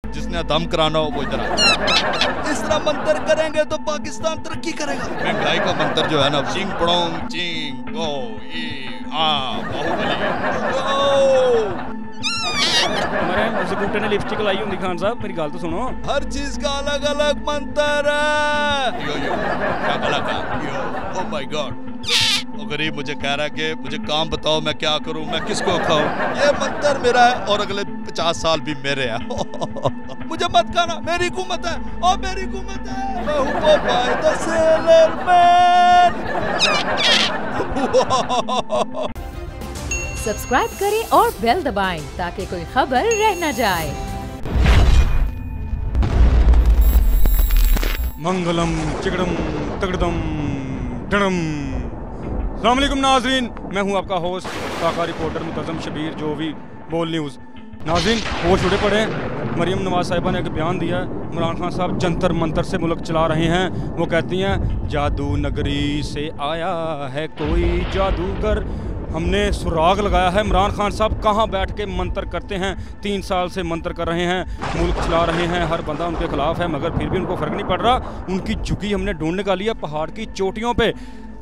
जिसने दम कराना हो वो इधर आ। इस तरह मंत्र करेंगे तो पाकिस्तान तरक्की करेगा। महंगाई का मंत्र जो है ना, चिंग पड़ोंग चिंग गो ई आ बाहुबली गो। ने लिपस्टिक लाई होंगी खान साहब, मेरी गल तो सुनो। हर चीज का अलग अलग मंत्र है। यो यो क्या गलत है यो, ओह माय गॉड। वो गरीब मुझे कह रहा है कि मुझे काम बताओ मैं क्या करूं, मैं किसको खाऊं। ये मंत्र मेरा है और अगले 50 साल भी मेरे हैं। मुझे मत खाना, मेरी हुकूमत है और मेरी हुकूमत है। मैं हूं Popeye the sailor man. Subscribe करें और बेल दबाएं ताकि कोई खबर रह न जाए। मंगलम चिकड़म तगड़म डड़म। अस्सलाम वालेकुम नाजरीन, मैं हूं आपका होस्ट काका रिपोर्टर मुतज़म शबीर, जो भी बोल न्यूज़। नाजरीन होश उड़े पड़े। मरियम नवाज साहिबा ने एक बयान दिया। इमरान खान साहब जंतर मंतर से मुल्क चला रहे हैं। वो कहती हैं जादू नगरी से आया है कोई जादूगर। हमने सुराग लगाया है। इमरान खान साहब कहाँ बैठ के मंत्र करते हैं, 3 साल से मंत्र कर रहे हैं, मुल्क चला रहे हैं, हर बंदा उनके खिलाफ है, मगर फिर भी उनको फ़र्क नहीं पड़ रहा। उनकी झुकी हमने ढूंढ निकाली है। पहाड़ की चोटियों पे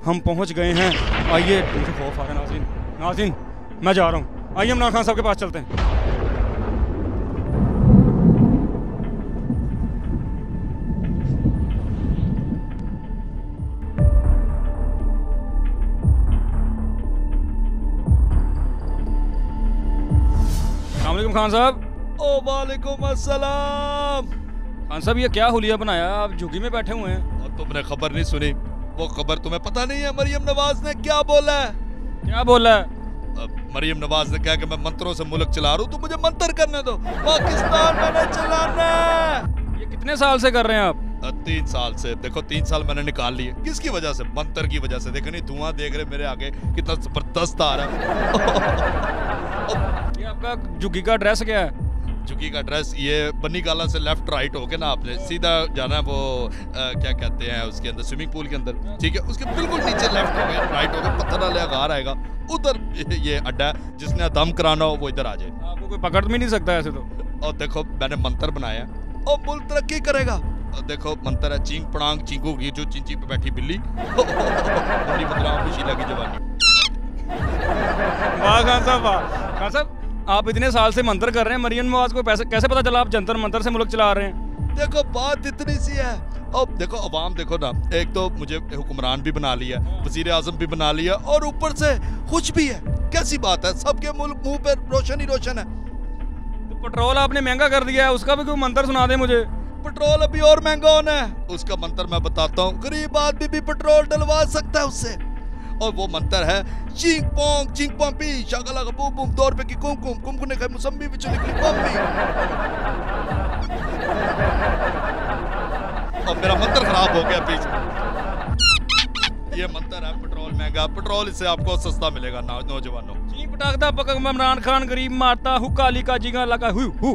हम पहुंच गए हैं। आइए, मुझे खौफ आ रहा है नाज़रीन। नाज़रीन मैं जा रहा हूँ, आइए इमरान खान साहब के पास चलते हैं। खान साहब। ओ वालेकुम अस्सलाम। खान साहब ये क्या हुलिया बनाया, आप झुग्गी में बैठे हुए हैं। और तुमने खबर नहीं सुनी? वो खबर तुम्हें पता नहीं है मरियम नवाज ने क्या बोला है? क्या बोला है? मरियम नवाज ने कहा कि मैं मंत्रों से मुल्क चला रहा हूँ, तो मुझे मंत्र करने दो, पाकिस्तान मैंने चलाना है। ये कितने साल से कर रहे हैं आप? 3 साल से। देखो 3 साल मैंने निकाल लिए। किसकी वजह से? मंत्र की वजह से। देखो नहीं, धुआं देख रहे मेरे आगे कितना जबरदस्त आ रहा है। ये आपका झुग्गी का ड्रेस क्या है? झुग्गी का ड्रेस ये बन्नी काला से लेफ्ट राइट होके ना आपने सीधा जाना है, वो क्या कहते हैं उसके अंदर, स्विमिंग पूल के अंदर, ठीक है? उसके बिल्कुल नीचे लेफ्ट हो गए, राइट हो गए, पत्थर वाले गार आएगा उधर, ये अड्डा है। जिसने दम कराना हो वो इधर आ जाए। आपको कोई पकड़ भी नहीं सकता ऐसे तो। और देखो मैंने मंत्र बनाया और मुल्क तरक्की करेगा। और देखो मंत्र है चिंग पड़ांग चिंगू की, जो चिंची पे बैठी बिल्ली। शीला की जवानी। वाह खान साहब, वाह खान साहब, आप इतने साल से मंत्र कर रहे हैं। मरियम नवाज को कैसे पता चला आप जंतर मंतर से मुल्क चला रहे हैं? देखो बात इतनी सी है। अब देखो अवाम, देखो ना, एक तो मुझे हुक्मरान भी बना लिया, वजीर आजम भी बना लिया, और ऊपर से खुश भी है। कैसी बात है? सबके मुंह पे रोशन ही रोशन है। तो पेट्रोल आपने महंगा कर दिया है, उसका भी कोई मंत्र सुना दे मुझे। पेट्रोल अभी और महंगा होना है, उसका मंत्र मैं बताता हूँ। गरीब आदमी भी पेट्रोल डलवा सकता है उससे। और वो मंत्र है चिंग पोंग पी शागला का बूम बूम, 2 रुपए की कुमकुम कुमकुम ने खाई मुसम्मी बिच निकली बम्बी। और मेरा मंत्र खराब हो गया पीछे। ये मंत्र है पेट्रोल महंगा, पेट्रोल इससे आपको सस्ता मिलेगा नौजवानों। चीं पटाखता पकड़ इमरान खान गरीब मारता हु काली का जिगा लगा हु हु।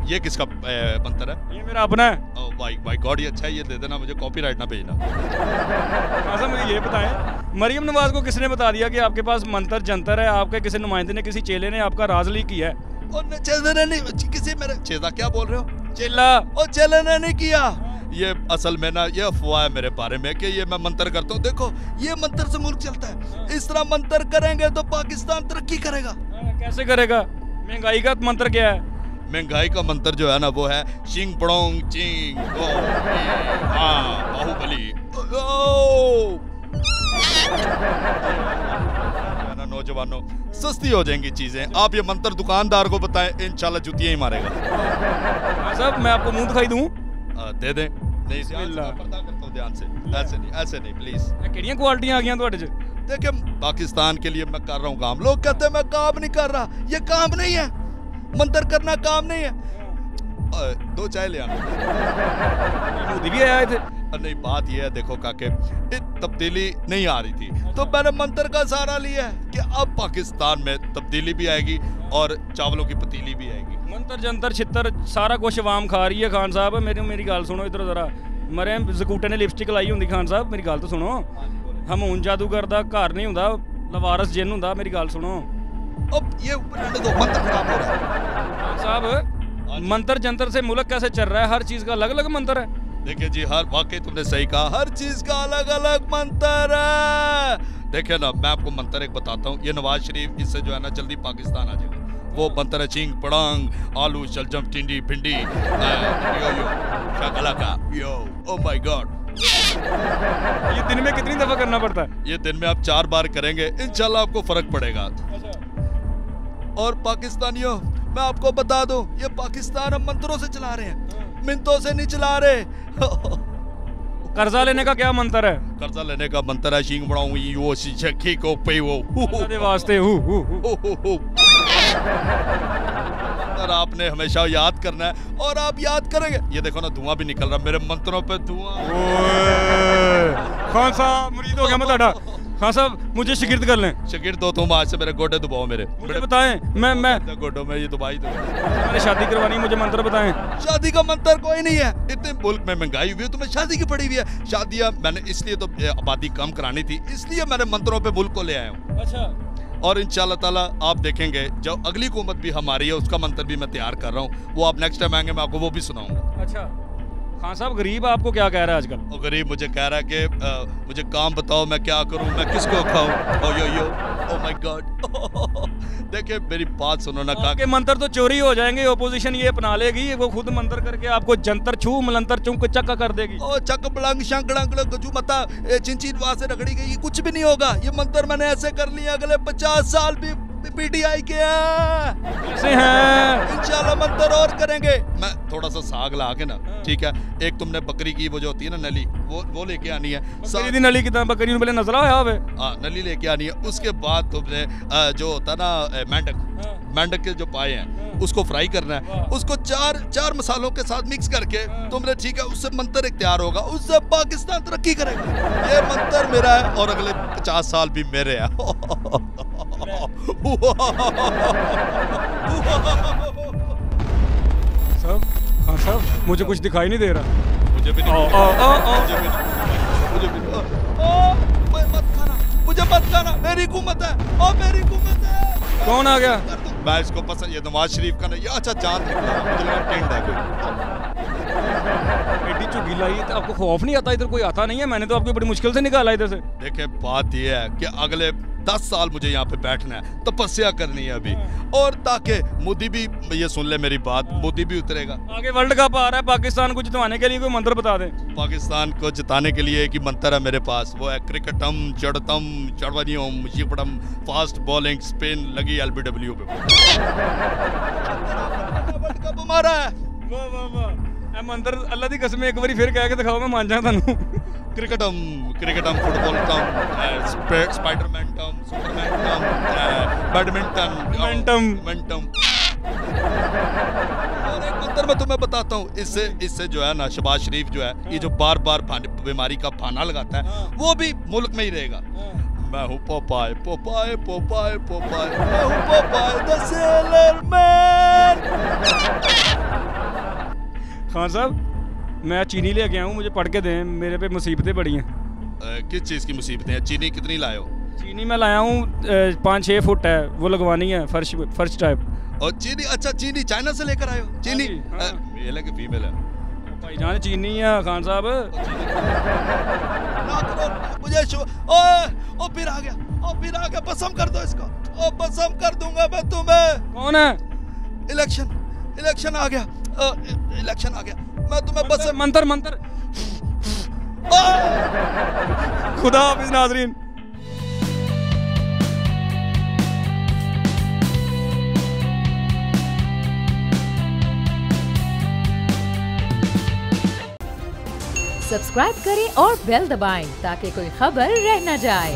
ये किसका मंत्र है? ये मेरा अपना है। माय गॉड, ये अच्छा है, ये दे देना मुझे, कॉपीराइट ना भेजना। ऐसा मुझे ये बताएं, मरियम नवाज को किसने बता दिया कि आपके पास मंत्र जंतर है? आपके किसी नुमाइंदे ने, किसी चेले ने आपका राज लीक किया है? और चेले ने नहीं, किसी मेरे चेला क्या बोल रहे हो? चेला और चेले ने नहीं किया। ये असल में ना ये अफवाह है मेरे बारे में कि ये मैं मंत्र करता हूँ। देखो ये मंत्र से मुल्क चलता है। इस तरह मंत्र करेंगे तो पाकिस्तान तरक्की करेगा। कैसे करेगा? महंगाई का मंत्र क्या है? महंगाई का मंत्र जो है ना वो है चिंग पड़ोंग चिंग गो बाहुबली ना। नौजवानों सस्ती हो जाएंगी चीजें। आप ये मंत्र दुकानदार को बताएं, इंशाल्लाह जुतियां ही मारेगा। साहब मैं आपको मुंह दिखाई दूं? दे दें। नहीं पर्दा करता हूं ध्यान से। ऐसे नहीं प्लीज। केड़ियां क्वालिटियां आ गई तुहाडे च? देखिए पाकिस्तान के लिए मैं कर रहा हूँ काम। लोग कहते हैं मैं काम नहीं कर रहा। ये काम नहीं है, मंत्र करना काम नहीं है। 2 चाय ले आना। मोदी भी आए थे। नहीं, बात ये है, देखो काके तब्दीली नहीं आ रही थी तो मैंने मंत्र का सहारा लिया है कि अब पाकिस्तान में तब्दीली भी आएगी और चावलों की पतीली भी आएगी। मंत्र जंतर छितर सारा कुछ आवाम खा रही है। खान साहब मेरी गल सुनो इधर जरा। मरियम जकूटे ने लिपस्टिक लाई होंगी। खान साहब मेरी गल तो सुनो। हमून जादूगर दा घर नहीं हुंदा, लवारस जिन हुंदा। मेरी गल सुनो। अब ये ऊपर दो मंत्र खराब हो रहा है। खान साहब मंत्र जंतर से मुल्क कैसे चल रहा है? हर चीज का अलग अलग मंत्र है। देखिए जी, हर वाकई तुमने सही कहा, हर चीज का अलग अलग मंत्र है। देखिए ना, मैं आपको मंत्र एक बताता हूँ। ये नवाज शरीफ, इससे जो है ना जल्दी पाकिस्तान आ जाएगा। वो मंत्र है चिंग पड़ांग आलू शलजम टिंडी भिंडी यो यो शकला का यो। Oh my God. ये दिन में कितनी दफा करना पड़ता है? ये दिन में आप 4 बार करेंगे, इंशाल्लाह आपको फर्क पड़ेगा। और पाकिस्तानियों, मैं आपको बता दूं, ये पाकिस्तान हम मंत्रों से चला रहे हैं, मिन्नतों से नहीं चला रहे। कर्जा लेने का क्या मंत्र है? कर्जा लेने का मंत्र है शिंग बढ़ाऊं वो शिक्षकी को पे वो वास्ते और आपने हमेशा याद करना है, और आप याद करेंगे। ये देखो ना, धुआं भी निकल रहा मेरे मंत्रों पे, धुआं। खान साहब मुरीद हो गया मैं ताड़ा। खान साहब मुझे शिगिर्द कर लें। शिगिर्द दो तुम, आज से मेरे गोडे दबाओ मेरे। मुझे बताएं, मैं गोडों में ये दबाई दो। मैंने शादी करवानी, मुझे मंत्र बताएं। शादी का मंत्र कोई नहीं है। इतने मुल्क में महंगाई हुई है, तुम्हें शादी की पड़ी हुई है। शादियां मैंने इसलिए तो आबादी कम करानी थी, इसलिए मैंने मंत्रों पे मुल्क को ले आया हूँ। अच्छा। और इंशाल्लाह ताला आप देखेंगे, जो अगली हुकूमत भी हमारी है उसका मंत्र भी मैं तैयार कर रहा हूँ। वो आप नेक्स्ट टाइम आएंगे, मैं आपको वो भी सुनाऊंगा। अच्छा। खान साहब गरीब आपको क्या कह रहा है आजकल? वो गरीब मुझे कह रहा है कि मुझे काम बताओ, मैं क्या करूं, मैं किसको खाऊं। ओ यो यो, ओ माय गॉड। देखिए मेरी बात सुनो ना, आपके मंत्र तो चोरी हो जाएंगे, ओपोजिशन ये अपना लेगी, वो खुद मंत्र करके आपको जंतर छू मलंतर चुंक चक्का कर देगी। ओ चक बलंग शंकड़ंग गजू मता चिंची वहां से रगड़ी गई, कुछ भी नहीं होगा। ये मंत्र मैंने ऐसे कर लिया, अगले 50 साल भी पीटीआई के कैसे हैं? इंशाल्लाह मंत्र और करेंगे। मैं थोड़ा सा साग ला के ना, ठीक है, एक तुमने बकरी की वो जो होती है ना नली, वो लेके आनी है। बकरी दी नली की तरह बकरी पहले नजरा है आवे। हाँ, नली लेके आनी है। उसके बाद तुमने जो होता ना मेंढक के जो पाए हैं उसको फ्राई करना है। उसको चार मसालों के साथ मिक्स करके तुमने, ठीक है, उससे मंत्र एक तैयार होगा, उससे पाकिस्तान तरक्की करेगा। ये मंत्र मेरा है और अगले 50 साल भी मेरे हैं। खान साहब मुझे कुछ दिखाई नहीं दे रहा। मुझे भी नहीं, मुझे मत खाना, मेरी हुकूमत है, और मेरी हुकूमत है। कौन आ गया? मैं इसको पसंद, ये नवाज शरीफ का नहीं, अच्छा चांद निकला, मुझे लगा टेंट है कोई। एडी चुगी लाई, तो आपको खौफ नहीं आता? इधर कोई आता नहीं है, मैंने तो आपको बड़ी मुश्किल से निकाला इधर से। देखिए बात ये है कि अगले 10 साल मुझे यहाँ पे बैठना है, तपस्या करनी है अभी, और ताकि मोदी भी ये सुन ले मेरी बात, मोदी भी उतरेगा। आगे वर्ल्ड कप आ रहा है, पाकिस्तान को जितवाने के लिए कोई मंत्र बता दें। पाकिस्तान को जिताने के लिए एक ही मंत्र है मेरे पास, वो है क्रिकेटम चढ़तम चढ़वनियम शिपड़म फास्ट बॉलिंग स्पिन लगी एलबीडब्ल्यू पे। वर्ल्ड कप हमारा है। वाह वाह वाह, ए मंत्र अल्लाह दी कसम एक बारी फिर कह के दिखाओ, मैं मान जाऊं थानू। क्रिकेटम फुटबॉल टम स्पाइडरमैन टम सुपरमैन टम बैडमिंटन। और एक मंत्र मैं तुम्हें बताता हूँ, इससे जो है ना शहबाज शरीफ जो है, ये जो बार बीमारी का बहाना लगाता है, वो भी मुल्क में ही रहेगा। मैं हूँ पोपाय पोपाय पोपाय पोपाय, मैं हूँ Popeye the sailor man. Khan साहब मैं चीनी ले गया हूँ, मुझे पढ़ के दें, मेरे पे मुसीबतें पड़ी हैं। किस चीज़ की मुसीबतें हैं? चीनी कितनी लाए हो? चीनी मैं लाया हूँ 5-6 फुट है, वो लगवानी है फर्श टाइप। और चीनी, अच्छा चीनी चाइना से लेकर आए हो? चीनी मेल है कि फीमेल है? भाईजान चीनी है खान साहब। ना करो मुझे ओ फिर आ गया, पसंद कर दो इसको, ओ पसंद कर दूंगा मैं तुम्हें। कौन है? इलेक्शन आ गया, मैं तुम्हें बस मंत्र खुदा हाफिज नाज़रीन। सब्सक्राइब करें और बेल दबाएं ताकि कोई खबर रह न जाए।